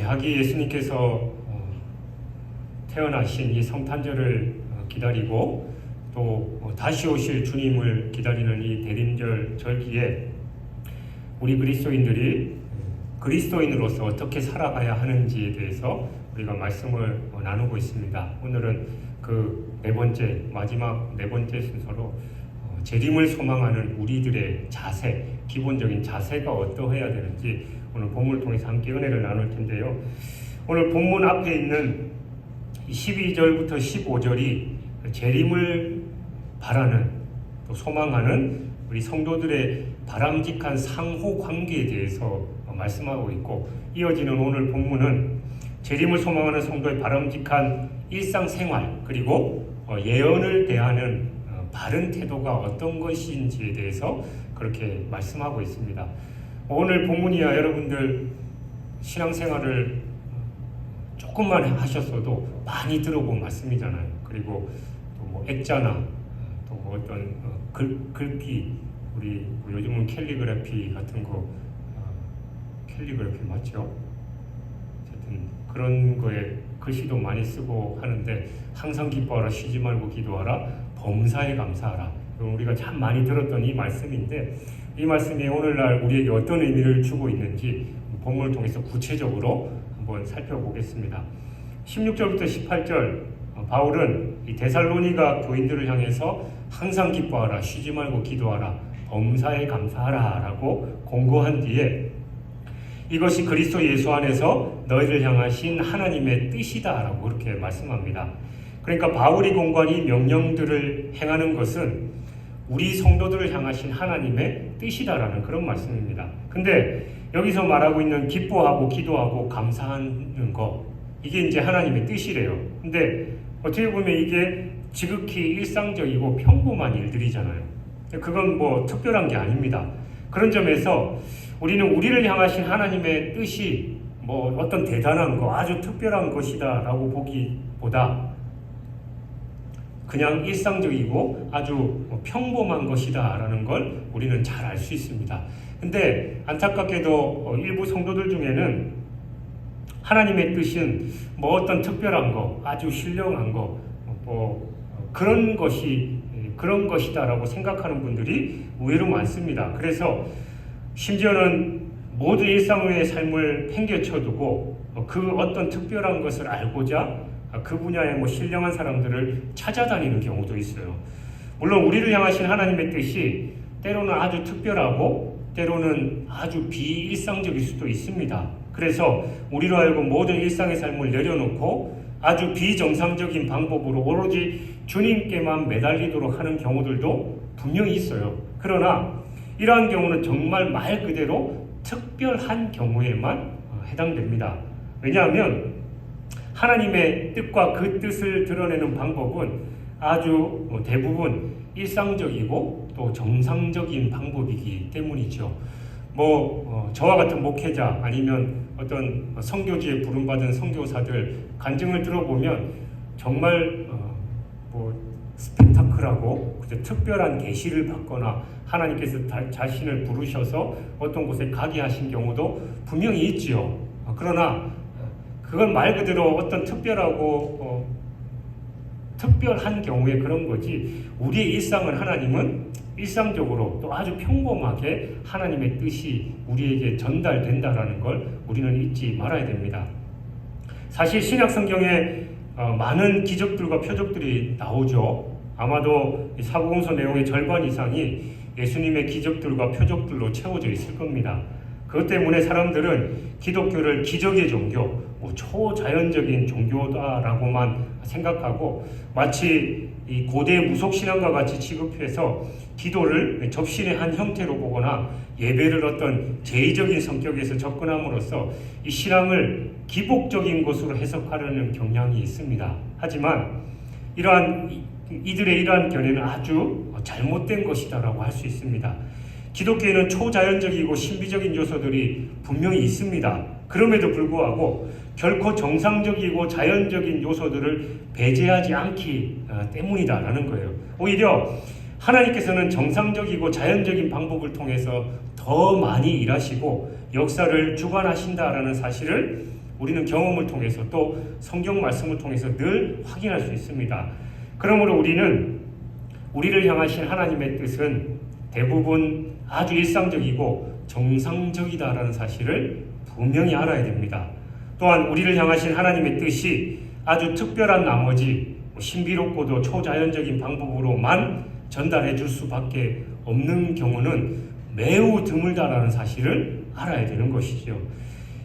아기 예수님께서 태어나신 이 성탄절을 기다리고 또 다시 오실 주님을 기다리는 이 대림절 절기에 우리 그리스도인들이 그리스도인으로서 어떻게 살아가야 하는지에 대해서 우리가 말씀을 나누고 있습니다. 오늘은 그 마지막 네 번째 순서로 재림을 소망하는 우리들의 자세, 기본적인 자세가 어떠해야 되는지 오늘 본문을 통해서 함께 은혜를 나눌 텐데요. 오늘 본문 앞에 있는 12절부터 15절이 재림을 바라는 또 소망하는 우리 성도들의 바람직한 상호 관계에 대해서 말씀하고 있고, 이어지는 오늘 본문은 재림을 소망하는 성도의 바람직한 일상생활 그리고 예언을 대하는 바른 태도가 어떤 것인지에 대해서 그렇게 말씀하고 있습니다. 오늘 본문이야 여러분들 신앙생활을 조금만 하셨어도 많이 들어본 말씀이잖아요. 그리고 또 액자나 또 어떤 글귀, 우리 요즘은 캘리그래피 같은 거, 캘리그래피 맞죠? 어쨌든 그런 거에 글씨도 많이 쓰고 하는데, 항상 기뻐하라, 쉬지 말고 기도하라, 범사에 감사하라. 우리가 참 많이 들었던 이 말씀인데, 이 말씀이 오늘날 우리에게 어떤 의미를 주고 있는지 본문을 통해서 구체적으로 한번 살펴보겠습니다. 16절부터 18절 바울은 이 데살로니가 교인들을 향해서 항상 기뻐하라, 쉬지 말고 기도하라, 범사에 감사하라 라고 공고한 뒤에 이것이 그리스도 예수 안에서 너희를 향하신 하나님의 뜻이다 라고 그렇게 말씀합니다. 그러니까 바울이 공고한 이 명령들을 행하는 것은 우리 성도들을 향하신 하나님의 뜻이다라는 그런 말씀입니다. 근데 여기서 말하고 있는 기뻐하고 기도하고 감사하는 거, 이게 이제 하나님의 뜻이래요. 근데 어떻게 보면 이게 지극히 일상적이고 평범한 일들이잖아요. 그건 뭐 특별한 게 아닙니다. 그런 점에서 우리는 우리를 향하신 하나님의 뜻이 뭐 어떤 대단한 거, 아주 특별한 것이다 라고 보기보다 그냥 일상적이고 아주 평범한 것이다 라는 걸 우리는 잘 알 수 있습니다. 근데 안타깝게도 일부 성도들 중에는 하나님의 뜻은 뭐 어떤 특별한 거, 아주 신령한 거, 뭐 그런 것이다 라고 생각하는 분들이 의외로 많습니다. 그래서 심지어는 모든 일상의 삶을 팽개쳐두고 그 어떤 특별한 것을 알고자 그 분야의 뭐 신령한 사람들을 찾아다니는 경우도 있어요. 물론 우리를 향하신 하나님의 뜻이 때로는 아주 특별하고 때로는 아주 비일상적일 수도 있습니다. 그래서 우리로 하여금 모든 일상의 삶을 내려놓고 아주 비정상적인 방법으로 오로지 주님께만 매달리도록 하는 경우들도 분명히 있어요. 그러나 이러한 경우는 정말 말 그대로 특별한 경우에만 해당됩니다. 왜냐하면 하나님의 뜻과 그 뜻을 드러내는 방법은 아주 대부분 일상적이고 또 정상적인 방법이기 때문이죠. 저와 같은 목회자 아니면 어떤 선교지에 부름받은 선교사들 간증을 들어보면 정말 스펙타클하고 특별한 계시를 받거나 하나님께서 자신을 부르셔서 어떤 곳에 가게 하신 경우도 분명히 있지요. 그러나 그건 말 그대로 어떤 특별한 경우에 그런 거지, 우리의 일상은 하나님은 일상적으로 또 아주 평범하게 하나님의 뜻이 우리에게 전달된다라는 걸 우리는 잊지 말아야 됩니다. 사실 신약 성경에 많은 기적들과 표적들이 나오죠. 아마도 사복음서 내용의 절반 이상이 예수님의 기적들과 표적들로 채워져 있을 겁니다. 그것 때문에 사람들은 기독교를 기적의 종교, 초자연적인 종교다라고만 생각하고 마치 이 고대 무속신앙과 같이 취급해서 기도를 접신의 한 형태로 보거나 예배를 어떤 제의적인 성격에서 접근함으로써 이 신앙을 기복적인 것으로 해석하려는 경향이 있습니다. 하지만 이들의 이러한 견해는 아주 잘못된 것이다라고 할 수 있습니다. 기독교에는 초자연적이고 신비적인 요소들이 분명히 있습니다. 그럼에도 불구하고 결코 정상적이고 자연적인 요소들을 배제하지 않기 때문이다라는 거예요. 오히려 하나님께서는 정상적이고 자연적인 방법을 통해서 더 많이 일하시고 역사를 주관하신다라는 사실을 우리는 경험을 통해서 또 성경 말씀을 통해서 늘 확인할 수 있습니다. 그러므로 우리는 우리를 향하신 하나님의 뜻은 대부분 아주 일상적이고 정상적이다라는 사실을 분명히 알아야 됩니다. 또한 우리를 향하신 하나님의 뜻이 아주 특별한 나머지 신비롭고도 초자연적인 방법으로만 전달해 줄 수밖에 없는 경우는 매우 드물다라는 사실을 알아야 되는 것이죠.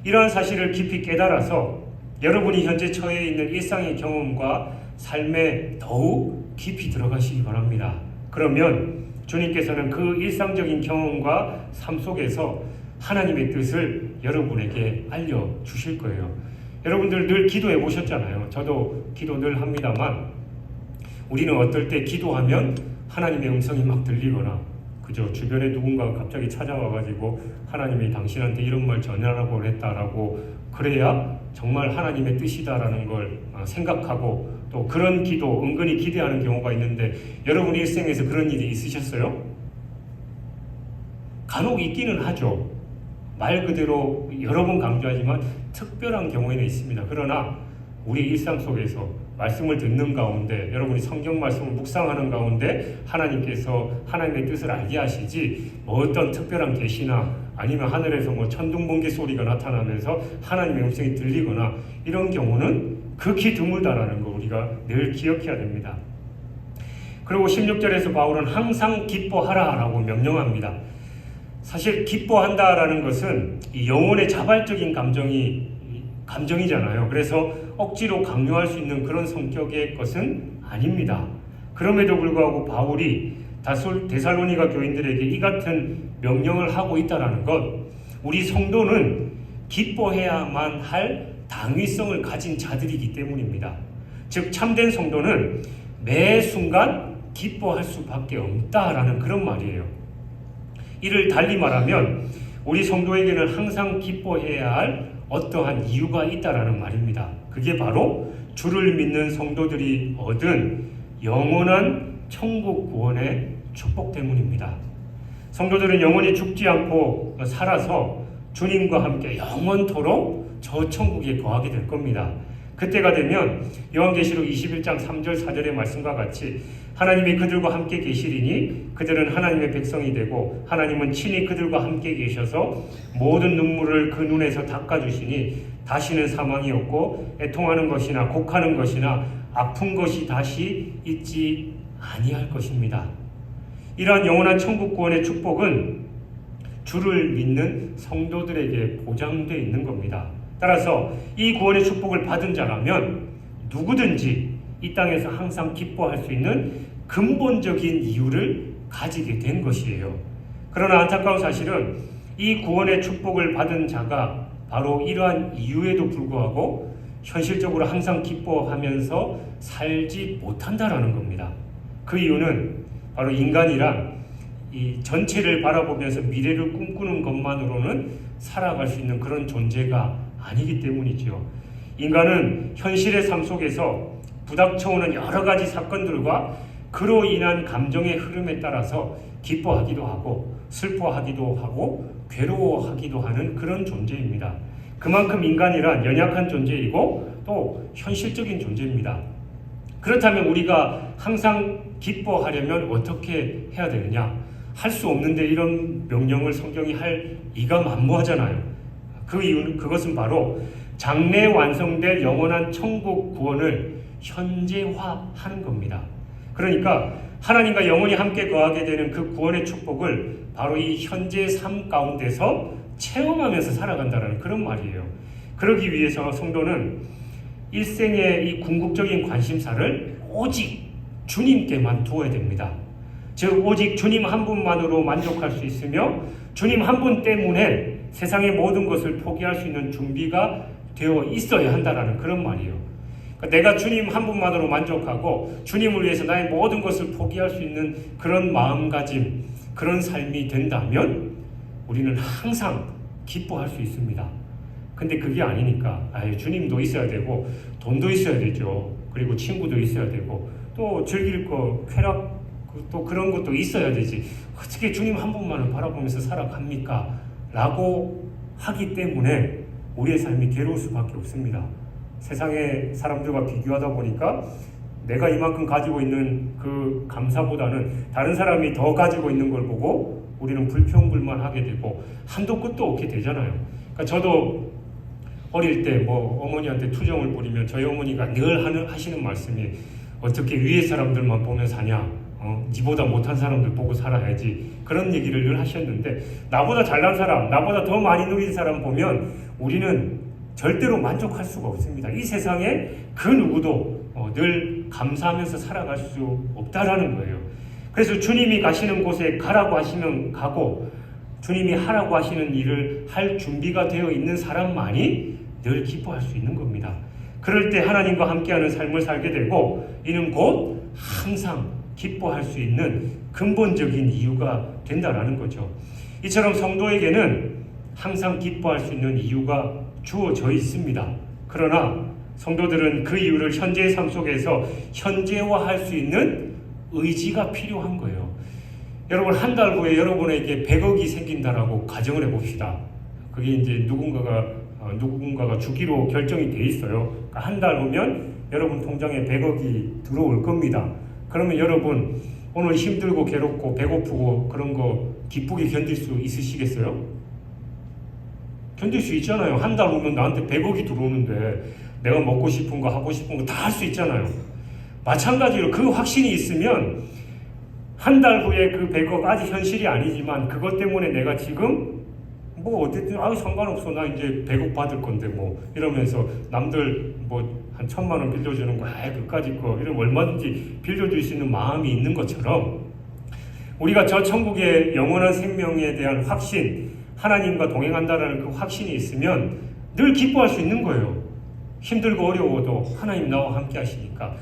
이러한 사실을 깊이 깨달아서 여러분이 현재 처해 있는 일상의 경험과 삶에 더욱 깊이 들어가시기 바랍니다. 그러면 주님께서는 그 일상적인 경험과 삶 속에서 하나님의 뜻을 여러분에게 알려주실 거예요. 여러분들 늘 기도해 보셨잖아요. 저도 기도 늘 합니다만 우리는 어떨 때 기도하면 하나님의 음성이 막 들리거나 그저 주변에 누군가가 갑자기 찾아와가지고 하나님이 당신한테 이런 말 전하라고 했다라고 그래야 정말 하나님의 뜻이다라는 걸 생각하고 또 그런 기도 은근히 기대하는 경우가 있는데 여러분 일생에서 그런 일이 있으셨어요? 간혹 있기는 하죠. 말 그대로 여러 번 강조하지만 특별한 경우에는 있습니다. 그러나 우리 일상 속에서 말씀을 듣는 가운데 여러분이 성경 말씀을 묵상하는 가운데 하나님께서 하나님의 뜻을 알게 하시지 어떤 특별한 계시나 아니면 하늘에서 천둥번개 소리가 나타나면서 하나님의 음성이 들리거나 이런 경우는 극히 드물다라는 걸 우리가 늘 기억해야 됩니다. 그리고 16절에서 바울은 항상 기뻐하라라고 명령합니다. 사실 기뻐한다라는 것은 이 영혼의 자발적인 감정이잖아요. 그래서 억지로 강요할 수 있는 그런 성격의 것은 아닙니다. 그럼에도 불구하고 바울이 데살로니가 교인들에게 이 같은 명령을 하고 있다는 것, 우리 성도는 기뻐해야만 할 당위성을 가진 자들이기 때문입니다. 즉 참된 성도는 매 순간 기뻐할 수밖에 없다라는 그런 말이에요. 이를 달리 말하면 우리 성도에게는 항상 기뻐해야 할 어떠한 이유가 있다라는 말입니다. 그게 바로 주를 믿는 성도들이 얻은 영원한 천국 구원의 축복 때문입니다. 성도들은 영원히 죽지 않고 살아서 주님과 함께 영원토록 저 천국에 거하게 될 겁니다. 그때가 되면 요한계시록 21장 3절 4절의 말씀과 같이 하나님이 그들과 함께 계시리니 그들은 하나님의 백성이 되고 하나님은 친히 그들과 함께 계셔서 모든 눈물을 그 눈에서 닦아주시니 다시는 사망이 없고 애통하는 것이나 곡하는 것이나 아픈 것이 다시 있지 아니할 것입니다. 이러한 영원한 천국 구원의 축복은 주를 믿는 성도들에게 보장되어 있는 겁니다. 따라서 이 구원의 축복을 받은 자라면 누구든지 이 땅에서 항상 기뻐할 수 있는 근본적인 이유를 가지게 된 것이에요. 그러나 안타까운 사실은 이 구원의 축복을 받은 자가 바로 이러한 이유에도 불구하고 현실적으로 항상 기뻐하면서 살지 못한다라는 겁니다. 그 이유는 바로 인간이란 이 전체를 바라보면서 미래를 꿈꾸는 것만으로는 살아갈 수 있는 그런 존재가 아니기 때문이죠. 인간은 현실의 삶 속에서 부닥쳐오는 여러 가지 사건들과 그로 인한 감정의 흐름에 따라서 기뻐하기도 하고 슬퍼하기도 하고 괴로워하기도 하는 그런 존재입니다. 그만큼 인간이란 연약한 존재이고 또 현실적인 존재입니다. 그렇다면 우리가 항상 기뻐하려면 어떻게 해야 되느냐? 할 수 없는데 이런 명령을 성경이 할 이가 만무하잖아요. 그 이유는 그것은 바로 장래 완성될 영원한 천국 구원을 현재화하는 겁니다. 그러니까 하나님과 영원히 함께 거하게 되는 그 구원의 축복을 바로 이 현재 삶 가운데서 체험하면서 살아간다는 그런 말이에요. 그러기 위해서 성도는 일생의 이 궁극적인 관심사를 오직 주님께만 두어야 됩니다. 즉 오직 주님 한 분만으로 만족할 수 있으며 주님 한 분 때문에 세상의 모든 것을 포기할 수 있는 준비가 되어 있어야 한다는 그런 말이에요. 그러니까 내가 주님 한 분만으로 만족하고 주님을 위해서 나의 모든 것을 포기할 수 있는 그런 마음가짐, 그런 삶이 된다면 우리는 항상 기뻐할 수 있습니다. 근데 그게 아니니까 주님도 있어야 되고 돈도 있어야 되죠. 그리고 친구도 있어야 되고 또 즐길 거 쾌락 또 그런 것도 있어야 되지. 어떻게 주님 한 분만을 바라보면서 살아갑니까? 라고 하기 때문에 우리의 삶이 괴로울 수밖에 없습니다. 세상의 사람들과 비교하다 보니까 내가 이만큼 가지고 있는 그 감사보다는 다른 사람이 더 가지고 있는 걸 보고 우리는 불평불만하게 되고 한도 끝도 없게 되잖아요. 그러니까 저도 어릴 때 뭐 어머니한테 투정을 부리면 저희 어머니가 늘 하시는 말씀이 어떻게 위에 사람들만 보며 사냐, 니보다 못한 사람들 보고 살아야지, 그런 얘기를 늘 하셨는데, 나보다 잘난 사람, 나보다 더 많이 누린 사람 보면 우리는 절대로 만족할 수가 없습니다. 이 세상에 그 누구도 늘 감사하면서 살아갈 수 없다라는 거예요. 그래서 주님이 가시는 곳에 가라고 하시면 가고, 주님이 하라고 하시는 일을 할 준비가 되어 있는 사람만이 늘 기뻐할 수 있는 겁니다. 그럴 때 하나님과 함께하는 삶을 살게 되고, 이는 곧 항상 기뻐할 수 있는 근본적인 이유가 된다라는 거죠. 이처럼 성도에게는 항상 기뻐할 수 있는 이유가 주어져 있습니다. 그러나 성도들은 그 이유를 현재의 삶 속에서 현재화할 수 있는 의지가 필요한 거예요. 여러분, 한 달 후에 여러분에게 100억이 생긴다라고 가정을 해봅시다. 그게 이제 누군가가 주기로 결정이 돼 있어요. 그러니까 한 달 후면 여러분 통장에 100억이 들어올 겁니다. 그러면 여러분 오늘 힘들고 괴롭고 배고프고 그런 거 기쁘게 견딜 수 있으시겠어요? 견딜 수 있잖아요. 한 달 후면 나한테 100억이 들어오는데 내가 먹고 싶은 거 하고 싶은 거 다 할 수 있잖아요. 마찬가지로 그 확신이 있으면 한 달 후에 그 100억 아직 현실이 아니지만 그것 때문에 내가 지금 뭐 어쨌든 상관없어, 나 이제 100억 받을 건데 뭐 이러면서 남들 뭐 한 1,000만 원 빌려주는 거 그까짓 거 이런 얼마든지 빌려줄 수 있는 마음이 있는 것처럼, 우리가 저 천국의 영원한 생명에 대한 확신, 하나님과 동행한다라는 그 확신이 있으면 늘 기뻐할 수 있는 거예요. 힘들고 어려워도 하나님 나와 함께 하시니까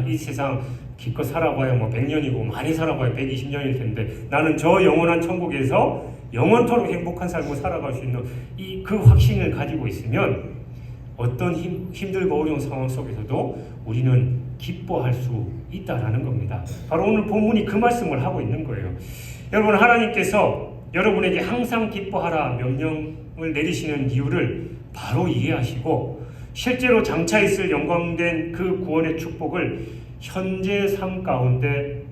이 세상 기껏 살아봐야 뭐 100년이고 많이 살아봐야 120년일 텐데 나는 저 영원한 천국에서 영원토록 행복한 삶을 살아갈 수 있는 그 확신을 가지고 있으면 어떤 힘들고 어려운 상황 속에서도 우리는 기뻐할 수 있다라는 겁니다. 바로 오늘 본문이 그 말씀을 하고 있는 거예요. 여러분, 하나님께서 여러분에게 항상 기뻐하라 명령을 내리시는 이유를 바로 이해하시고 실제로 장차 있을 영광된 그 구원의 축복을 현재 삶 가운데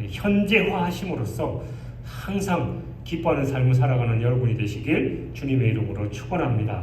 현재화하심으로써 항상 기뻐하는 삶을 살아가는 여러분이 되시길 주님의 이름으로 축원합니다.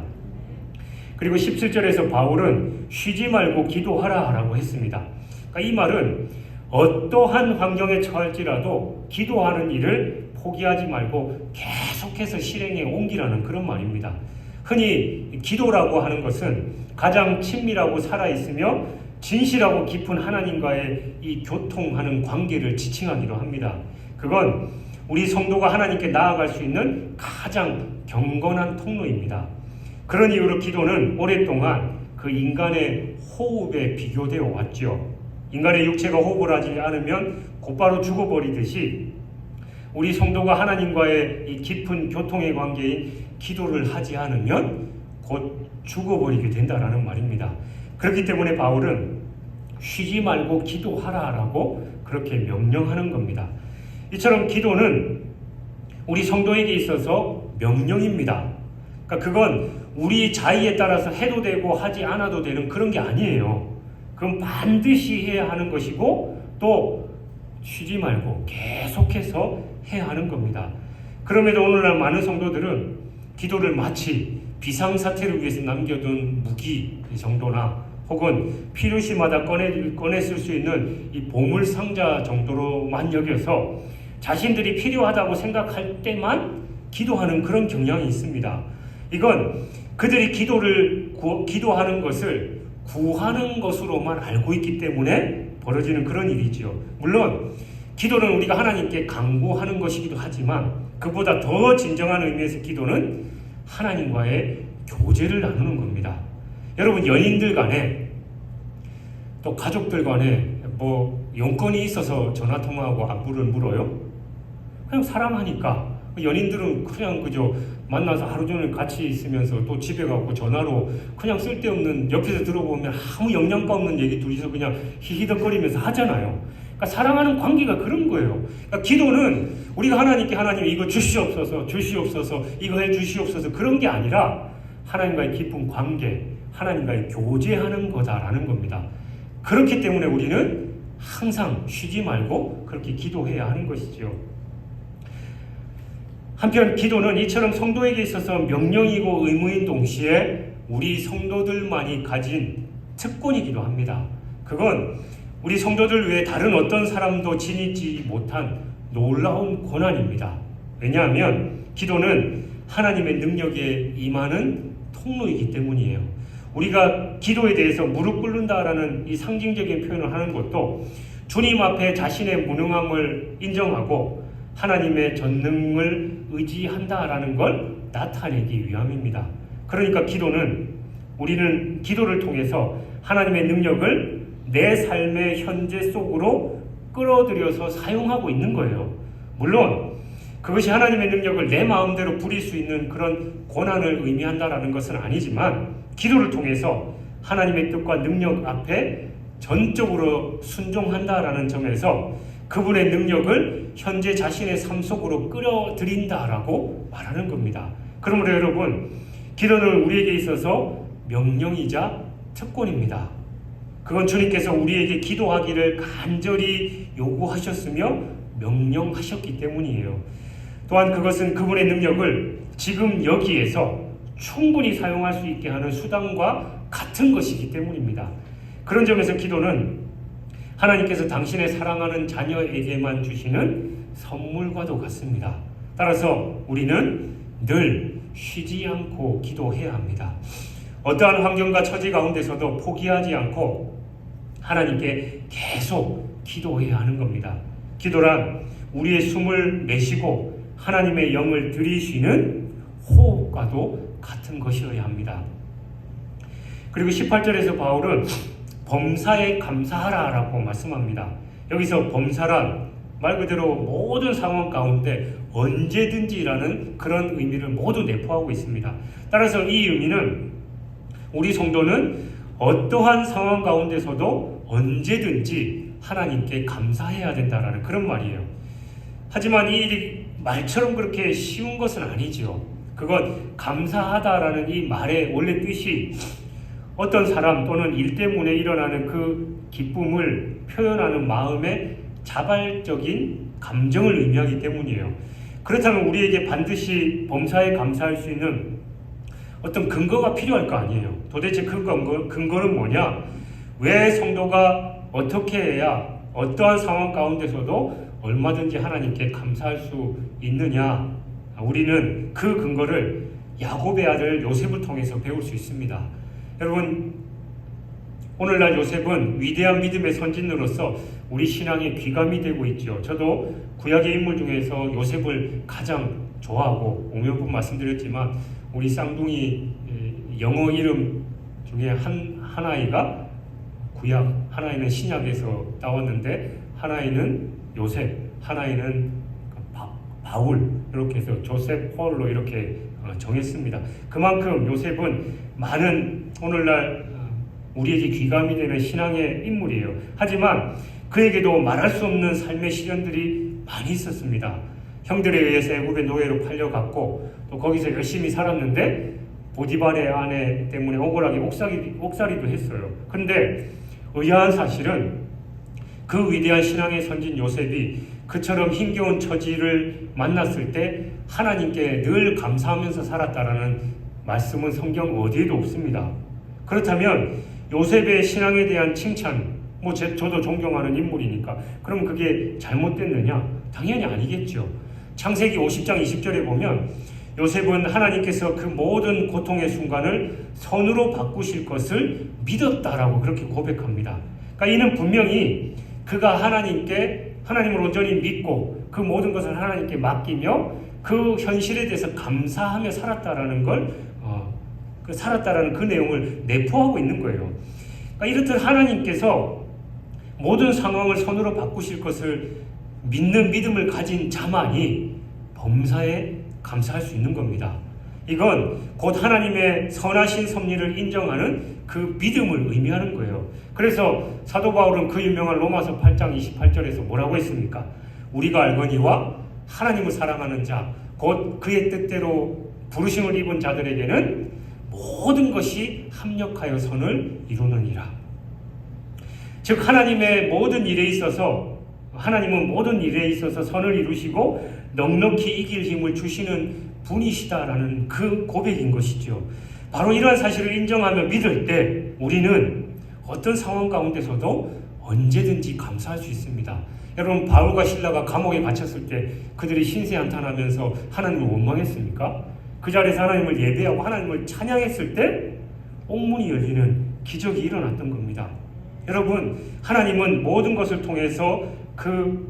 그리고 17절에서 바울은 쉬지 말고 기도하라 라고 했습니다. 그러니까 이 말은 어떠한 환경에 처할지라도 기도하는 일을 포기하지 말고 계속해서 실행에 옮기라는 그런 말입니다. 흔히 기도라고 하는 것은 가장 친밀하고 살아있으며 진실하고 깊은 하나님과의 이 교통하는 관계를 지칭하기로 합니다. 그건 우리 성도가 하나님께 나아갈 수 있는 가장 경건한 통로입니다. 그런 이유로 기도는 오랫동안 그 인간의 호흡에 비교되어 왔죠. 인간의 육체가 호흡을 하지 않으면 곧바로 죽어버리듯이 우리 성도가 하나님과의 이 깊은 교통의 관계인 기도를 하지 않으면 곧 죽어버리게 된다라는 말입니다. 그렇기 때문에 바울은 쉬지 말고 기도하라라고 그렇게 명령하는 겁니다. 이처럼 기도는 우리 성도에게 있어서 명령입니다. 그러니까 그건 우리 자의에 따라서 해도 되고 하지 않아도 되는 그런 게 아니에요. 그건 반드시 해야 하는 것이고 또 쉬지 말고 계속해서 해야 하는 겁니다. 그럼에도 오늘날 많은 성도들은 기도를 마치 비상사태를 위해서 남겨둔 무기 정도나 혹은 필요시마다 꺼내 쓸 수 있는 이 보물상자 정도로만 여겨서 자신들이 필요하다고 생각할 때만 기도하는 그런 경향이 있습니다. 이건 그들이 기도하는 것을 구하는 것으로만 알고 있기 때문에 벌어지는 그런 일이죠. 물론 기도는 우리가 하나님께 간구하는 것이기도 하지만 그보다 더 진정한 의미에서 기도는 하나님과의 교제를 나누는 겁니다. 여러분, 연인들 간에 또 가족들 간에 뭐 용건이 있어서 전화통화하고 안부를 물어요? 그냥 사랑하니까. 연인들은 그냥 그저 만나서 하루 종일 같이 있으면서 또 집에 가고 전화로 그냥 쓸데없는, 옆에서 들어보면 아무 영양가 없는 얘기 둘이서 그냥 히히덕거리면서 하잖아요. 그러니까 사랑하는 관계가 그런 거예요. 그러니까 기도는 우리가 하나님께 하나님 이거 주시옵소서 이거 해 주시옵소서 그런 게 아니라 하나님과의 깊은 관계, 하나님과의 교제하는 거다라는 겁니다. 그렇기 때문에 우리는 항상 쉬지 말고 그렇게 기도해야 하는 것이죠. 한편 기도는 이처럼 성도에게 있어서 명령이고 의무인 동시에 우리 성도들만이 가진 특권이기도 합니다. 그건 우리 성도들 외에 다른 어떤 사람도 지니지 못한 놀라운 권한입니다. 왜냐하면 기도는 하나님의 능력에 임하는 통로이기 때문이에요. 우리가 기도에 대해서 무릎 꿇는다라는 이 상징적인 표현을 하는 것도 주님 앞에 자신의 무능함을 인정하고 하나님의 전능을 의지한다라는 걸 나타내기 위함입니다. 그러니까 우리는 기도를 통해서 하나님의 능력을 내 삶의 현재 속으로 끌어들여서 사용하고 있는 거예요. 물론 그것이 하나님의 능력을 내 마음대로 부릴 수 있는 그런 권한을 의미한다라는 것은 아니지만 기도를 통해서 하나님의 뜻과 능력 앞에 전적으로 순종한다라는 점에서 그분의 능력을 현재 자신의 삶 속으로 끌어들인다라고 말하는 겁니다. 그러므로 여러분, 기도는 우리에게 있어서 명령이자 특권입니다. 그건 주님께서 우리에게 기도하기를 간절히 요구하셨으며 명령하셨기 때문이에요. 또한 그것은 그분의 능력을 지금 여기에서 충분히 사용할 수 있게 하는 수단과 같은 것이기 때문입니다. 그런 점에서 기도는 하나님께서 당신의 사랑하는 자녀에게만 주시는 선물과도 같습니다. 따라서 우리는 늘 쉬지 않고 기도해야 합니다. 어떠한 환경과 처지 가운데서도 포기하지 않고 하나님께 계속 기도해야 하는 겁니다. 기도란 우리의 숨을 내쉬고 하나님의 영을 들이쉬는 호흡과도 같은 것이어야 합니다. 그리고 18절에서 바울은 범사에 감사하라 라고 말씀합니다. 여기서 범사란 말 그대로 모든 상황 가운데 언제든지라는 그런 의미를 모두 내포하고 있습니다. 따라서 이 의미는 우리 성도는 어떠한 상황 가운데서도 언제든지 하나님께 감사해야 된다라는 그런 말이에요. 하지만 이 일이 말처럼 그렇게 쉬운 것은 아니죠. 그건 감사하다라는 이 말의 원래 뜻이 어떤 사람 또는 일 때문에 일어나는 그 기쁨을 표현하는 마음의 자발적인 감정을 의미하기 때문이에요. 그렇다면 우리에게 반드시 범사에 감사할 수 있는 어떤 근거가 필요할 거 아니에요. 도대체 그 근거는 뭐냐? 왜 성도가 어떻게 해야 어떠한 상황 가운데서도 얼마든지 하나님께 감사할 수 있느냐? 우리는 그 근거를 야곱의 아들 요셉을 통해서 배울 수 있습니다. 여러분, 오늘날 요셉은 위대한 믿음의 선진으로서 우리 신앙의 귀감이 되고 있죠. 저도 구약의 인물 중에서 요셉을 가장 좋아하고 오몇번 말씀드렸지만 우리 쌍둥이 영어 이름 중에 하나이가 구약, 하나이는 신약에서 따왔는데 하나이는 요셉, 하나이는 바울, 이렇게 해서 조셉 폴로 이렇게 정했습니다. 그만큼 요셉은 많은 오늘날 우리에게 귀감이 되는 신앙의 인물이에요. 하지만 그에게도 말할 수 없는 삶의 시련들이 많이 있었습니다. 형들에 의해서 애굽의 노예로 팔려갔고 또 거기서 열심히 살았는데 보디발의 아내 때문에 억울하게 옥살이도 했어요. 그런데 의아한 사실은 그 위대한 신앙의 선진 요셉이 그처럼 힘겨운 처지를 만났을 때 하나님께 늘 감사하면서 살았다라는 말씀은 성경 어디에도 없습니다. 그렇다면 요셉의 신앙에 대한 칭찬, 저도 존경하는 인물이니까 그럼 그게 잘못됐느냐? 당연히 아니겠죠. 창세기 50장 20절에 보면 요셉은 하나님께서 그 모든 고통의 순간을 선으로 바꾸실 것을 믿었다라고 그렇게 고백합니다. 그러니까 이는 분명히 그가 하나님을 온전히 믿고 그 모든 것을 하나님께 맡기며 그 현실에 대해서 감사하며 살았다라는 살았다라는 그 내용을 내포하고 있는 거예요. 그러니까 이렇듯 하나님께서 모든 상황을 선으로 바꾸실 것을 믿는 믿음을 가진 자만이 범사에 감사할 수 있는 겁니다. 이건 곧 하나님의 선하신 섭리를 인정하는 그 믿음을 의미하는 거예요. 그래서 사도 바울은 그 유명한 로마서 8장 28절에서 뭐라고 했습니까? 우리가 알거니와 하나님을 사랑하는 자, 곧 그의 뜻대로 부르심을 입은 자들에게는 모든 것이 합력하여 선을 이루느니라. 즉 하나님의 모든 일에 있어서 하나님은 모든 일에 있어서 선을 이루시고 넉넉히 이길 힘을 주시는 분이시다라는 그 고백인 것이죠. 바로 이러한 사실을 인정하며 믿을 때 우리는 어떤 상황 가운데서도 언제든지 감사할 수 있습니다. 여러분 바울과 실라가 감옥에 갇혔을 때 그들이 신세한탄하면서 하나님을 원망했습니까? 그 자리에서 하나님을 예배하고 하나님을 찬양했을 때 옥문이 열리는 기적이 일어났던 겁니다. 여러분 하나님은 모든 것을 통해서 그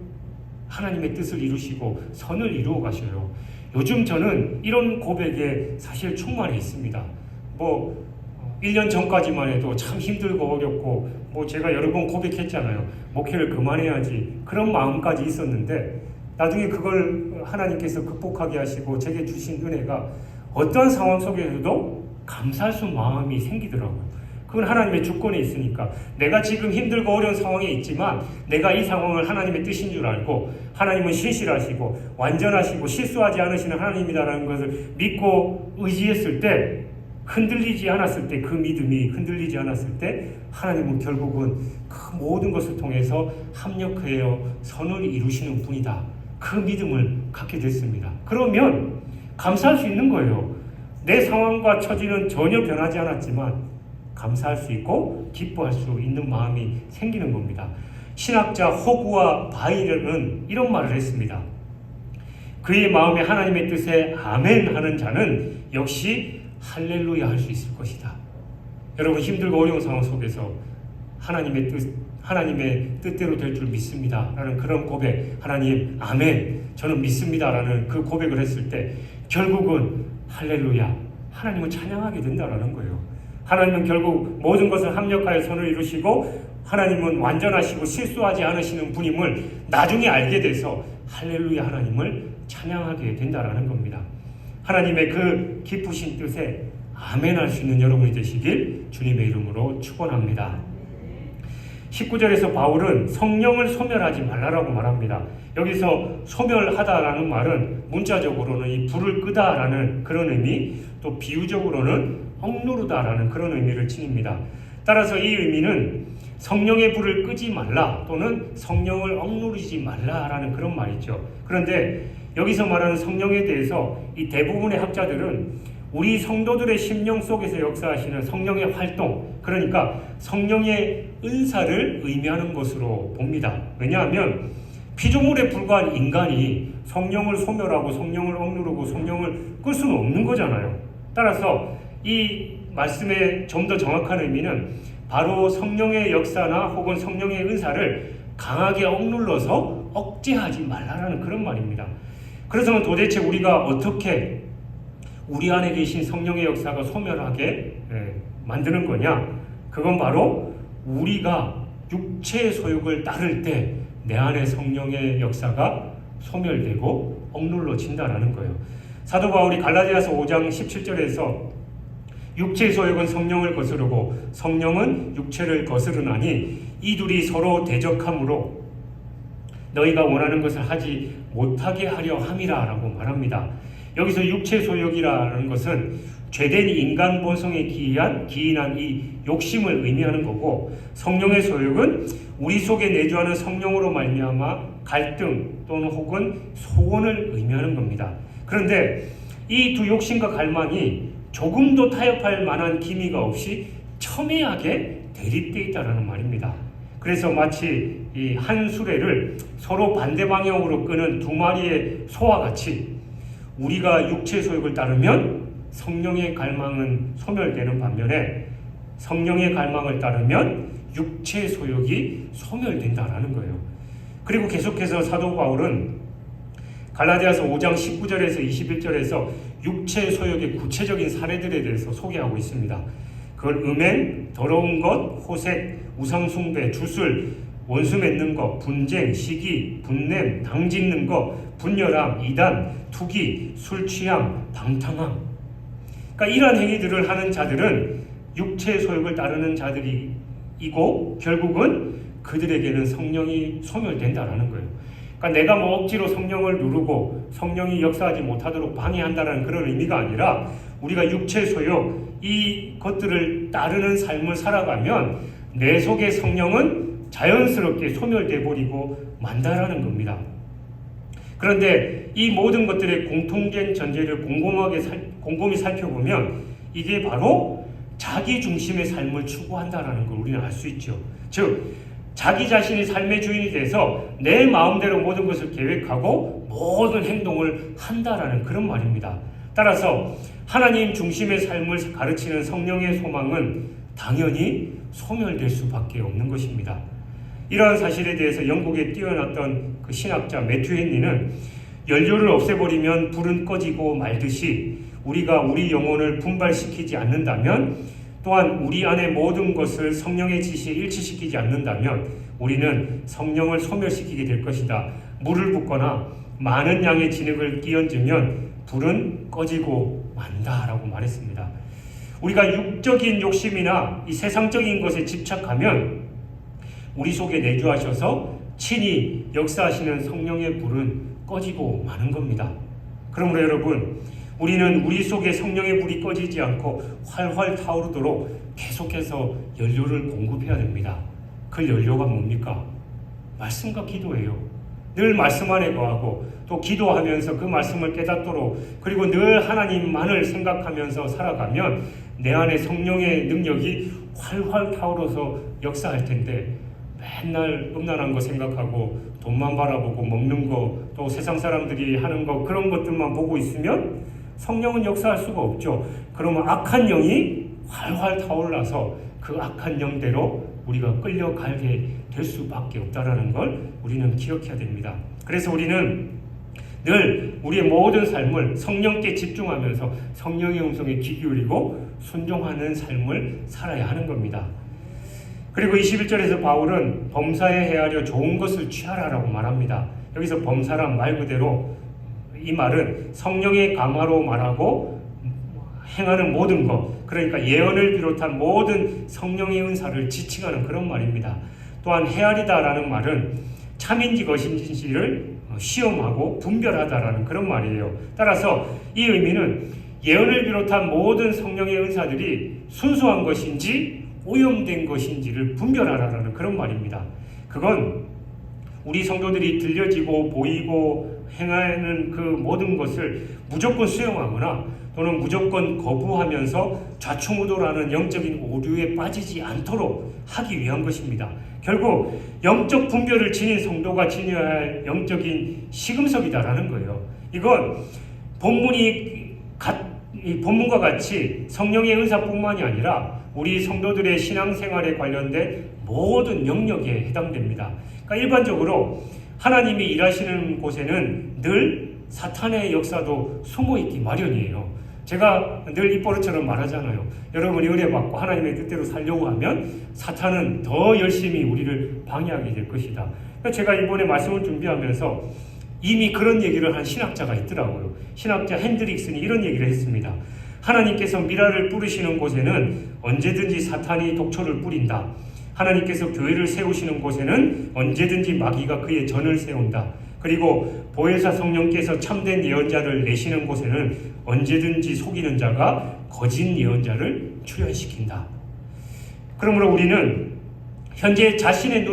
하나님의 뜻을 이루시고 선을 이루어 가셔요. 요즘 저는 이런 고백에 사실 충만해 있습니다. 1년 전까지만 해도 참 힘들고 어렵고 제가 여러 번 고백했잖아요. 목회를 그만해야지 그런 마음까지 있었는데 나중에 그걸 하나님께서 극복하게 하시고 제게 주신 은혜가 어떠한 상황 속에서도 감사할 수 마음이 생기더라고요. 그건 하나님의 주권에 있으니까 내가 지금 힘들고 어려운 상황에 있지만 내가 이 상황을 하나님의 뜻인 줄 알고 하나님은 신실하시고 완전하시고 실수하지 않으시는 하나님이다라는 것을 믿고 의지했을 때 흔들리지 않았을 때 그 믿음이 흔들리지 않았을 때 하나님은 결국은 그 모든 것을 통해서 합력하여 선을 이루시는 분이다. 그 믿음을 갖게 됐습니다. 그러면 감사할 수 있는 거예요. 내 상황과 처지는 전혀 변하지 않았지만 감사할 수 있고 기뻐할 수 있는 마음이 생기는 겁니다. 신학자 호구와 바이런은 이런 말을 했습니다. 그의 마음에 하나님의 뜻에 아멘 하는 자는 역시 할렐루야 할 수 있을 것이다. 여러분 힘들고 어려운 상황 속에서 하나님의 뜻대로 될 줄 믿습니다 라는 그런 고백, 하나님 아멘 저는 믿습니다 라는 그 고백을 했을 때 결국은 할렐루야 하나님을 찬양하게 된다라는 거예요. 하나님은 결국 모든 것을 합력하여 선을 이루시고 하나님은 완전하시고 실수하지 않으시는 분임을 나중에 알게 돼서 할렐루야 하나님을 찬양하게 된다라는 겁니다. 하나님의 그 기쁘신 뜻에 아멘할 수 있는 여러분이 되시길 주님의 이름으로 축원합니다. 19절에서 바울은 성령을 소멸하지 말라라고 말합니다. 여기서 소멸하다라는 말은 문자적으로는 이 불을 끄다라는 그런 의미, 또 비유적으로는 억누르다라는 그런 의미를 지닙니다. 따라서 이 의미는 성령의 불을 끄지 말라 또는 성령을 억누르지 말라라는 그런 말이죠. 그런데 여기서 말하는 성령에 대해서 이 대부분의 학자들은 우리 성도들의 심령 속에서 역사하시는 성령의 활동, 그러니까 성령의 은사를 의미하는 것으로 봅니다. 왜냐하면 피조물에 불과한 인간이 성령을 소멸하고 성령을 억누르고 성령을 끌 수는 없는 거잖아요. 따라서 이 말씀의 좀 더 정확한 의미는 바로 성령의 역사나 혹은 성령의 은사를 강하게 억눌러서 억제하지 말라라는 그런 말입니다. 그래서 도대체 우리가 어떻게 우리 안에 계신 성령의 역사가 소멸하게 만드는 거냐? 그건 바로 우리가 육체의 소욕을 따를 때 내 안에 성령의 역사가 소멸되고 억눌러진다라는 거예요. 사도 바울이 갈라디아서 5장 17절에서 육체의 소욕은 성령을 거스르고 성령은 육체를 거스르나니 이 둘이 서로 대적함으로 너희가 원하는 것을 하지 못하게 하려 함이라 라고 말합니다. 여기서 육체 소욕이라는 것은 죄된 인간 본성에 기인한 이 욕심을 의미하는 거고, 성령의 소욕은 우리 속에 내주하는 성령으로 말미암아 갈등 또는 혹은 소원을 의미하는 겁니다. 그런데 이 두 욕심과 갈망이 조금도 타협할 만한 기미가 없이 첨예하게 대립되어 있다는 말입니다. 그래서 마치 이 한 수레를 서로 반대 방향으로 끄는 두 마리의 소와 같이 우리가 육체 소욕을 따르면 성령의 갈망은 소멸되는 반면에 성령의 갈망을 따르면 육체 소욕이 소멸된다라는 거예요. 그리고 계속해서 사도 바울은 갈라디아서 5장 19절에서 21절에서 육체 소욕의 구체적인 사례들에 대해서 소개하고 있습니다. 그걸 음행, 더러운 것, 호색, 우상숭배, 주술, 원수 맺는 것, 분쟁, 시기, 분냄, 당짓는 것, 분열함, 이단, 투기, 술 취함, 방탕함. 그러니까 이러한 행위들을 하는 자들은 육체의 소욕을 따르는 자들이고 결국은 그들에게는 성령이 소멸된다라는 거예요. 그러니까 내가 억지로 성령을 누르고 성령이 역사하지 못하도록 방해한다는 그런 의미가 아니라 우리가 육체 소욕 이 것들을 따르는 삶을 살아가면 내 속의 성령은 자연스럽게 소멸돼 버리고 만다라는 겁니다. 그런데 이 모든 것들의 공통된 전제를 곰곰이 살펴보면 이게 바로 자기 중심의 삶을 추구한다라는 걸 우리는 알 수 있죠. 즉 자기 자신이 삶의 주인이 돼서 내 마음대로 모든 것을 계획하고 모든 행동을 한다라는 그런 말입니다. 따라서 하나님 중심의 삶을 가르치는 성령의 소망은 당연히 소멸될 수밖에 없는 것입니다. 이러한 사실에 대해서 영국에 뛰어났던 그 신학자 매튜 헨리는 연료를 없애버리면 불은 꺼지고 말듯이 우리가 우리 영혼을 분발시키지 않는다면, 또한 우리 안의 모든 것을 성령의 지시에 일치시키지 않는다면 우리는 성령을 소멸시키게 될 것이다. 물을 붓거나 많은 양의 진흙을 끼얹으면 불은 꺼지고 만다라고 말했습니다. 우리가 육적인 욕심이나 이 세상적인 것에 집착하면 우리 속에 내주하셔서 친히 역사하시는 성령의 불은 꺼지고 마는 겁니다. 그러므로 여러분, 우리는 우리 속에 성령의 불이 꺼지지 않고 활활 타오르도록 계속해서 연료를 공급해야 됩니다. 그 연료가 뭡니까? 말씀과 기도예요. 늘 말씀 안에 거하고 또 기도하면서 그 말씀을 깨닫도록, 그리고 늘 하나님만을 생각하면서 살아가면 내 안에 성령의 능력이 활활 타오르서 역사할 텐데, 맨날 음란한 거 생각하고 돈만 바라보고 먹는 거, 또 세상 사람들이 하는 거, 그런 것들만 보고 있으면 성령은 역사할 수가 없죠. 그러면 악한 영이 활활 타올라서 그 악한 영대로 우리가 끌려가게 될 수밖에 없다는 걸 우리는 기억해야 됩니다. 그래서 우리는 늘 우리의 모든 삶을 성령께 집중하면서 성령의 음성에 귀 기울이고 순종하는 삶을 살아야 하는 겁니다. 그리고 21절에서 바울은 범사에 헤아려 좋은 것을 취하라라고 말합니다. 여기서 범사란 말 그대로 이 말은 성령의 강화로 말하고 행하는 모든 것, 그러니까 예언을 비롯한 모든 성령의 은사를 지칭하는 그런 말입니다. 또한 헤아리다라는 말은 참인지 거짓인지를 시험하고 분별하다라는 그런 말이에요. 따라서 이 의미는 예언을 비롯한 모든 성령의 은사들이 순수한 것인지 오염된 것인지를 분별하라는 그런 말입니다. 그건 우리 성도들이 들려지고 보이고 행하는 그 모든 것을 무조건 수용하거나 또는 무조건 거부하면서 좌충우돌하는 영적인 오류에 빠지지 않도록 하기 위한 것입니다. 결국 영적 분별을 지닌 성도가 지녀야 할 영적인 시금석이다라는 거예요. 이건 본문과 같이 성령의 은사뿐만이 아니라 우리 성도들의 신앙생활에 관련된 모든 영역에 해당됩니다. 그러니까 일반적으로 하나님이 일하시는 곳에는 늘 사탄의 역사도 숨어있기 마련이에요. 제가 늘 입버릇처럼 말하잖아요. 여러분이 은혜받고 하나님의 뜻대로 살려고 하면 사탄은 더 열심히 우리를 방해하게 될 것이다. 제가 이번에 말씀을 준비하면서 이미 그런 얘기를 한 신학자가 있더라고요. 신학자 핸드릭슨이 이런 얘기를 했습니다. 하나님께서 미라를 뿌리시는 곳에는 언제든지 사탄이 독초를 뿌린다. 하나님께서 교회를 세우시는 곳에는 언제든지 마귀가 그의 전을 세운다. 그리고 보혜사 성령께서 참된 예언자를 내시는 곳에는 언제든지 속이는 자가 거짓 예언자를 출현시킨다. 그러므로 우리는 현재 자신의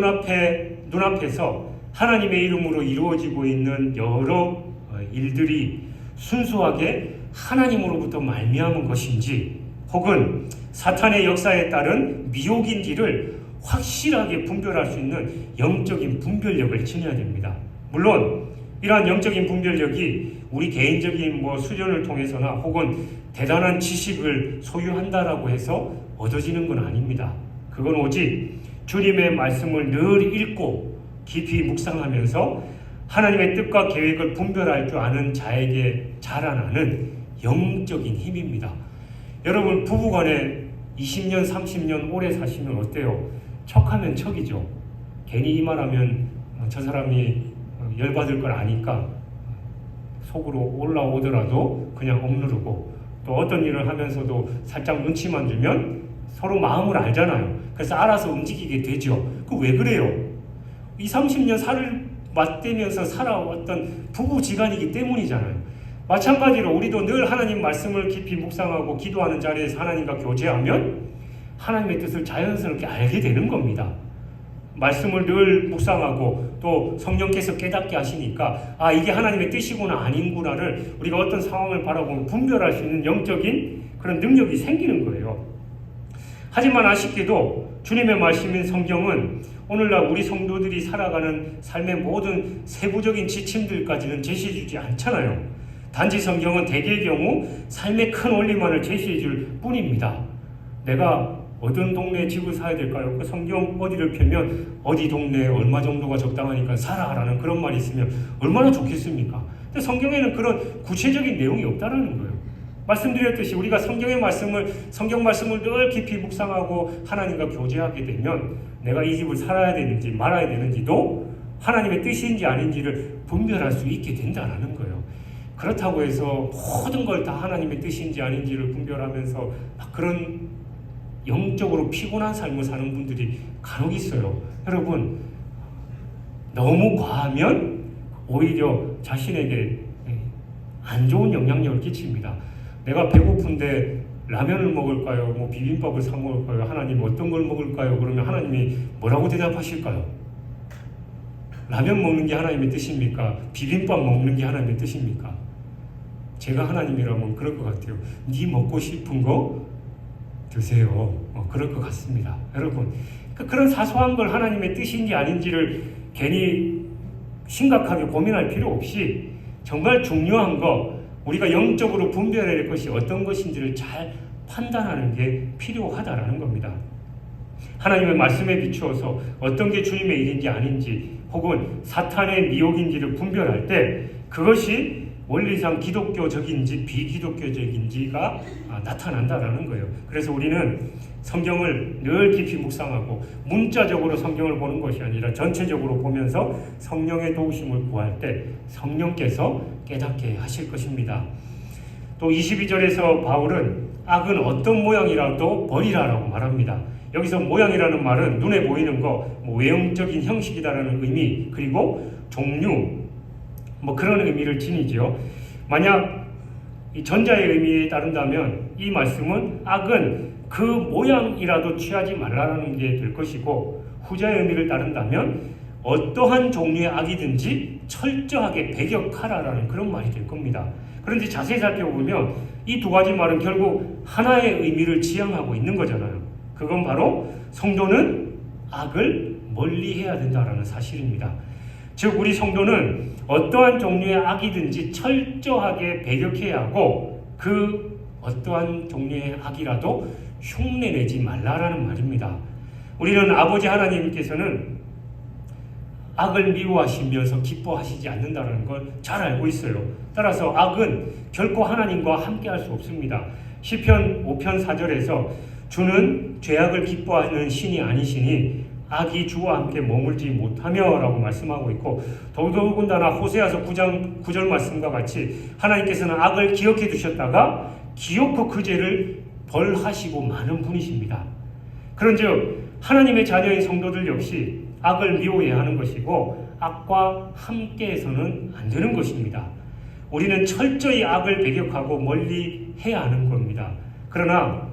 눈앞에서 하나님의 이름으로 이루어지고 있는 여러 일들이 순수하게 하나님으로부터 말미암은 것인지 혹은 사탄의 역사에 따른 미혹인지를 확실하게 분별할 수 있는 영적인 분별력을 지녀야 됩니다. 물론 이러한 영적인 분별력이 우리 개인적인 수련을 통해서나 혹은 대단한 지식을 소유한다라고 해서 얻어지는 건 아닙니다. 그건 오직 주님의 말씀을 늘 읽고 깊이 묵상하면서 하나님의 뜻과 계획을 분별할 줄 아는 자에게 자라나는 영적인 힘입니다. 여러분, 부부간에 20년, 30년 오래 사시면 어때요? 척하면 척이죠. 괜히 이 말하면 저 사람이 열받을 걸 아니까 속으로 올라오더라도 그냥 억누르고, 또 어떤 일을 하면서도 살짝 눈치만 주면 서로 마음을 알잖아요. 그래서 알아서 움직이게 되죠. 그 왜 그래요? 20, 30년 살을 맞대면서 살아왔던 부부지간이기 때문이잖아요. 마찬가지로 우리도 늘 하나님 말씀을 깊이 묵상하고 기도하는 자리에서 하나님과 교제하면 하나님의 뜻을 자연스럽게 알게 되는 겁니다. 말씀을 늘 묵상하고 또 성령께서 깨닫게 하시니까 이게 하나님의 뜻이구나 아닌구나를 우리가 어떤 상황을 바라보면 분별할 수 있는 영적인 그런 능력이 생기는 거예요. 하지만 아쉽게도 주님의 말씀인 성경은 오늘날 우리 성도들이 살아가는 삶의 모든 세부적인 지침들까지는 제시해주지 않잖아요. 단지 성경은 대개의 경우 삶의 큰 원리만을 제시해줄 뿐입니다. 내가 어떤 동네에 집을 사야 될까요? 그 성경 어디를 펴면 어디 동네에 얼마 정도가 적당하니까 사라라는 그런 말이 있으면 얼마나 좋겠습니까? 근데 성경에는 그런 구체적인 내용이 없다는 거예요. 말씀드렸듯이 우리가 성경 말씀을 늘 깊이 묵상하고 하나님과 교제하게 되면 내가 이 집을 살아야 되는지 말아야 되는지도 하나님의 뜻인지 아닌지를 분별할 수 있게 된다는 거예요. 그렇다고 해서 모든 걸 다 하나님의 뜻인지 아닌지를 분별하면서 그런 영적으로 피곤한 삶을 사는 분들이 간혹 있어요. 여러분, 너무 과하면 오히려 자신에게 안 좋은 영향력을 끼칩니다. 내가 배고픈데 라면을 먹을까요? 비빔밥을 사 먹을까요? 하나님 어떤 걸 먹을까요? 그러면 하나님이 뭐라고 대답하실까요? 라면 먹는 게 하나님의 뜻입니까? 비빔밥 먹는 게 하나님의 뜻입니까? 제가 하나님이라면 그럴 것 같아요. 네 먹고 싶은 거 드세요. 그럴 것 같습니다. 여러분, 그런 사소한 걸 하나님의 뜻인지 아닌지를 괜히 심각하게 고민할 필요 없이 정말 중요한 거, 우리가 영적으로 분별해야 할 것이 어떤 것인지를 잘 판단하는 게 필요하다라는 겁니다. 하나님의 말씀에 비추어서 어떤 게 주님의 일인지 아닌지 혹은 사탄의 미혹인지를 분별할 때 그것이 원리상 기독교적인지 비기독교적인지가 나타난다라는 거예요. 그래서 우리는 성경을 늘 깊이 묵상하고 문자적으로 성경을 보는 것이 아니라 전체적으로 보면서 성령의 도우심을 구할 때 성령께서 깨닫게 하실 것입니다. 또 22절에서 바울은 악은 어떤 모양이라도 버리라라고 말합니다. 여기서 모양이라는 말은 눈에 보이는 거, 외형적인 형식이다라는 의미, 그리고 종류, 그런 의미를 지니죠. 만약 이 전자의 의미에 따른다면 이 말씀은 악은 그 모양이라도 취하지 말라는 게 될 것이고, 후자의 의미를 따른다면 어떠한 종류의 악이든지 철저하게 배격하라라는 그런 말이 될 겁니다. 그런데 자세히 살펴보면 이 두 가지 말은 결국 하나의 의미를 지향하고 있는 거잖아요. 그건 바로 성도는 악을 멀리해야 된다라는 사실입니다. 즉 우리 성도는 어떠한 종류의 악이든지 철저하게 배격해야 하고 그 어떠한 종류의 악이라도 흉내내지 말라라는 말입니다. 우리는 아버지 하나님께서는 악을 미워하시면서 기뻐하시지 않는다는 걸 잘 알고 있어요. 따라서 악은 결코 하나님과 함께할 수 없습니다. 시편 5편 4절에서 주는 죄악을 기뻐하는 신이 아니시니 악이 주와 함께 머물지 못하며 라고 말씀하고 있고, 더더군다나 호세아서 9장 9절 말씀과 같이 하나님께서는 악을 기억해 두셨다가 기어코 그 죄를 벌하시고 많은 분이십니다. 그런즉 하나님의 자녀인 성도들 역시 악을 미워해야 하는 것이고 악과 함께해서는 안 되는 것입니다. 우리는 철저히 악을 배격하고 멀리 해야 하는 겁니다. 그러나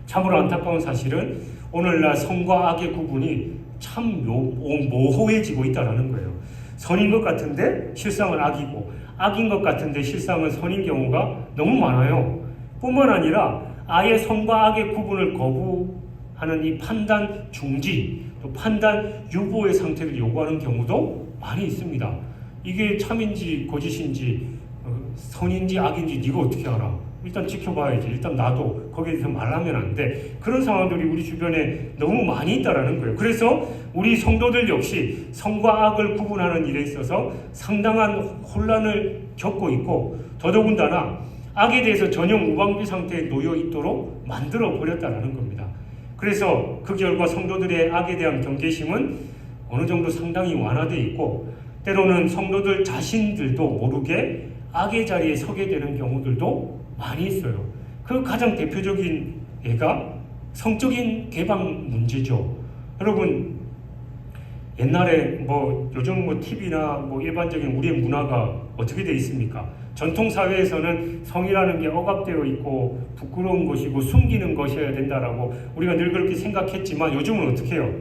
참으로 안타까운 사실은 오늘날 선과 악의 구분이 참 모호해지고 있다는 거예요. 선인 것 같은데 실상은 악이고 악인 것 같은데 실상은 선인 경우가 너무 많아요. 뿐만 아니라 아예 선과 악의 구분을 거부하는 이 판단 중지, 또 판단 유보의 상태를 요구하는 경우도 많이 있습니다. 이게 참인지 거짓인지 선인지 악인지 네가 어떻게 알아? 일단 지켜봐야지. 일단 나도 거기에 대해서 말하면 안 돼. 그런 상황들이 우리 주변에 너무 많이 있다라는 거예요. 그래서 우리 성도들 역시 선과 악을 구분하는 일에 있어서 상당한 혼란을 겪고 있고, 더더군다나 악에 대해서 전혀 무방비 상태에 놓여 있도록 만들어 버렸다라는 겁니다. 그래서 그 결과 성도들의 악에 대한 경계심은 어느 정도 상당히 완화되어 있고, 때로는 성도들 자신들도 모르게 악의 자리에 서게 되는 경우들도 많이 있어요. 그 가장 대표적인 예가 성적인 개방 문제죠. 여러분, 옛날에 뭐 요즘 뭐 TV나 뭐 일반적인 우리의 문화가 어떻게 돼 있습니까? 전통 사회에서는 성이라는 게 억압되어 있고 부끄러운 것이고 숨기는 것이어야 된다라고 우리가 늘 그렇게 생각했지만 요즘은 어떻게 해요?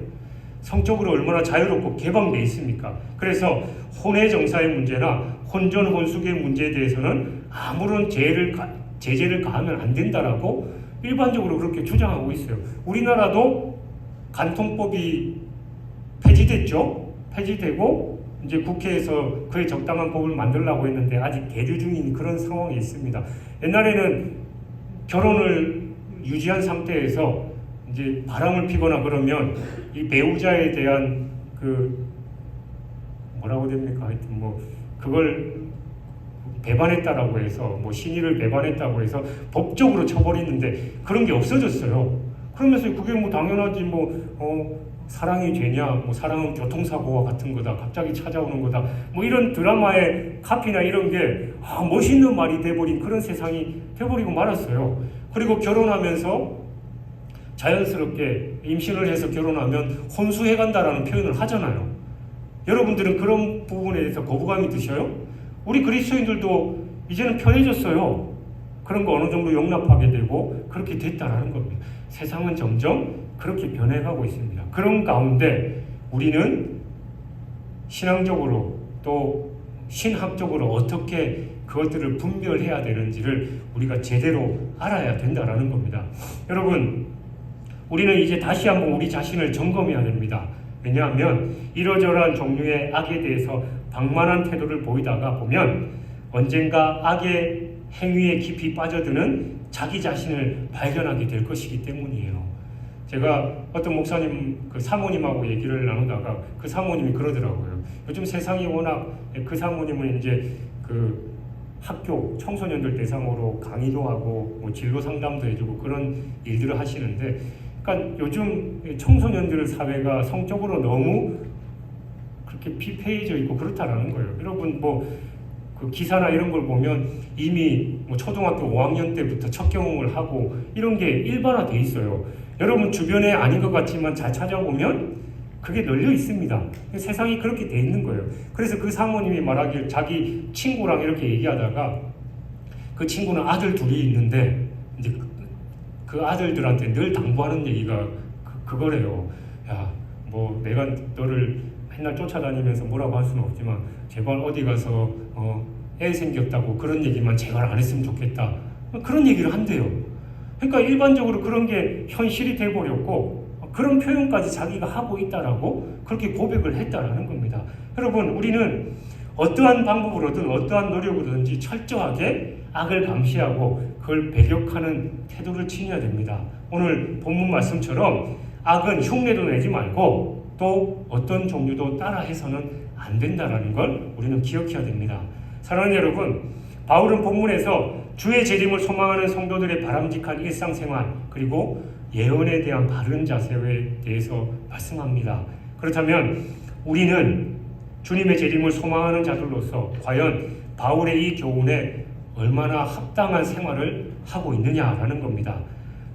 성적으로 얼마나 자유롭고 개방돼 있습니까? 그래서 혼외 정사의 문제나 혼전 혼숙의 문제에 대해서는 아무런 제재를 가하면 안 된다라고 일반적으로 그렇게 주장하고 있어요. 우리나라도 간통법이 폐지됐죠. 폐지되고 이제 국회에서 그에 적당한 법을 만들려고 했는데 아직 계류 중인 그런 상황이 있습니다. 옛날에는 결혼을 유지한 상태에서 이제 바람을 피거나 그러면 이 배우자에 대한 그 뭐라고 됩니까? 하여튼 뭐 그걸 배반했다라고 해서 뭐 신의를 배반했다고 해서 법적으로 처벌했는데 그런 게 없어졌어요. 그러면서 그게 뭐 당연하지 사랑이 죄냐, 뭐 사랑은 교통사고와 같은 거다, 갑자기 찾아오는 거다, 뭐 이런 드라마의 카피나 이런 게 멋있는 말이 돼버린 그런 세상이 돼버리고 말았어요. 그리고 결혼하면서 자연스럽게 임신을 해서 결혼하면 혼수해간다라는 표현을 하잖아요. 여러분들은 그런 부분에 대해서 거부감이 드셔요? 우리 그리스도인들도 이제는 편해졌어요. 그런 거 어느 정도 용납하게 되고 그렇게 됐다라는 겁니다. 세상은 점점 그렇게 변해가고 있습니다. 그런 가운데 우리는 신앙적으로 또 신학적으로 어떻게 그것들을 분별해야 되는지를 우리가 제대로 알아야 된다라는 겁니다. 여러분, 우리는 이제 다시 한번 우리 자신을 점검해야 됩니다. 왜냐하면 이러저러한 종류의 악에 대해서 방만한 태도를 보이다가 보면 언젠가 악의 행위에 깊이 빠져드는 자기 자신을 발견하게 될 것이기 때문이에요. 제가 어떤 목사님, 그 사모님하고 얘기를 나누다가 그 사모님이 그러더라고요. 요즘 세상이 워낙, 그 사모님은 이제 그 학교 청소년들 대상으로 강의도 하고 뭐 진로 상담도 해주고 그런 일들을 하시는데, 그러니까 요즘 청소년들 사회가 성적으로 너무 그렇게 피폐해져 있고 그렇다라는 거예요. 여러분 그 기사나 이런 걸 보면 이미 뭐 초등학교 5학년 때부터 첫 경험을 하고 이런 게 일반화돼 있어요. 여러분 주변에 아닌 것 같지만 잘 찾아보면 그게 널려 있습니다. 세상이 그렇게 돼 있는 거예요. 그래서 그 사모님이 말하길 자기 친구랑 이렇게 얘기하다가 그 친구는 아들 둘이 있는데 이제 그 아들들한테 늘 당부하는 얘기가 그거래요. 야, 뭐 내가 너를 맨날 쫓아다니면서 뭐라고 할 수는 없지만 제발 어디 가서 애 생겼다고 그런 얘기만 제발 안 했으면 좋겠다. 그런 얘기를 한대요. 그러니까 일반적으로 그런 게 현실이 돼버렸고 그런 표현까지 자기가 하고 있다라고 그렇게 고백을 했다라는 겁니다. 여러분, 우리는 어떠한 방법으로든 어떠한 노력으로든지 철저하게 악을 감시하고 그걸 배격하는 태도를 취해야 됩니다. 오늘 본문 말씀처럼 악은 흉내도 내지 말고 또 어떤 종류도 따라해서는 안 된다는 걸 우리는 기억해야 됩니다. 사랑하는 여러분, 바울은 본문에서 주의 재림을 소망하는 성도들의 바람직한 일상생활 그리고 예언에 대한 바른 자세에 대해서 말씀합니다. 그렇다면 우리는 주님의 재림을 소망하는 자들로서 과연 바울의 이 교훈에 얼마나 합당한 생활을 하고 있느냐라는 겁니다.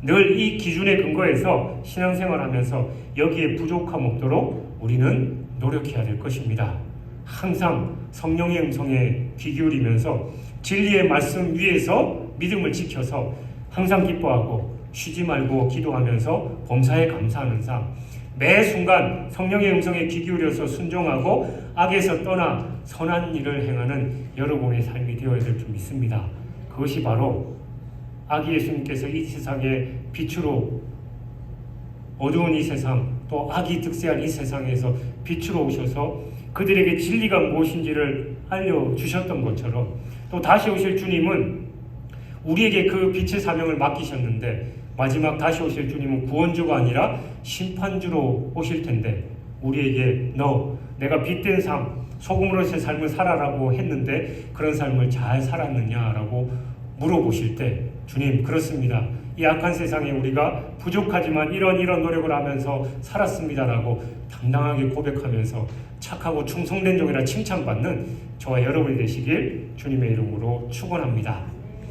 늘 이 기준에 근거해서 신앙생활하면서 여기에 부족함 없도록 우리는 노력해야 될 것입니다. 항상 성령의 음성에 귀 기울이면서 진리의 말씀 위에서 믿음을 지켜서 항상 기뻐하고 쉬지 말고 기도하면서 범사에 감사하는 삶, 매 순간 성령의 음성에 귀 기울여서 순종하고 악에서 떠나 선한 일을 행하는 여러분의 삶이 되어야 될 줄 믿습니다. 그것이 바로 아기 예수님께서 이 세상의 빛으로 어두운 이 세상 또 악이 득세한 이 세상에서 빛으로 오셔서 그들에게 진리가 무엇인지를 알려주셨던 것처럼 또 다시 오실 주님은 우리에게 그 빛의 사명을 맡기셨는데 마지막 다시 오실 주님은 구원주가 아니라 심판주로 오실 텐데 우리에게 내가 빛된 삶, 소금으로서의 삶을 살아라고 했는데 그런 삶을 잘 살았느냐라고 물어보실 때 주님 그렇습니다. 이 악한 세상에 우리가 부족하지만 이런 노력을 하면서 살았습니다라고 당당하게 고백하면서 착하고 충성된 종이라 칭찬받는 저와 여러분이 되시길 주님의 이름으로 축원합니다.